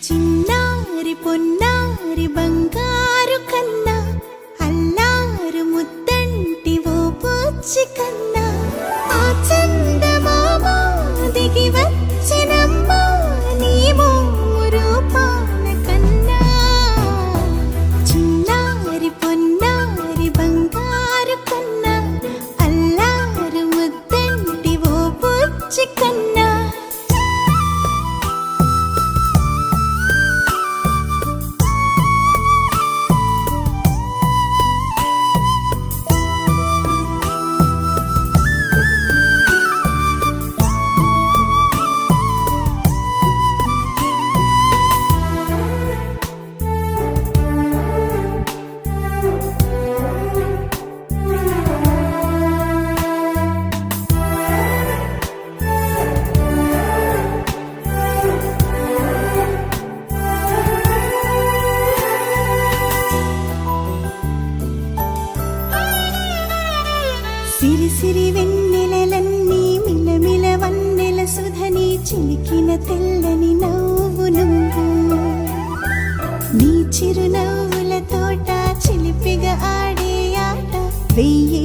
చిన్నారి పొన్నారి బంగారు కన్నా అల్లారు ముద్దంటి ఓ పూచి కన్నా ఆ చందమామ దిగి వచ్చినమ్మా నీ మోము రూపాన కన్నా చిన్నారి పొన్నారి బంగారు కన్నా అల్లారు ముద్దంటి ఓ పూచి కన్నా సిరి సిరి వెన్నెలలన్నీ మిలమిల వన్నెల సుధని చిలికిన తెల్లని నవ్వు నువ్వు నీ చిరునవ్వుల తోట చిలిపిగా ఆడే ఆట వెయ్యి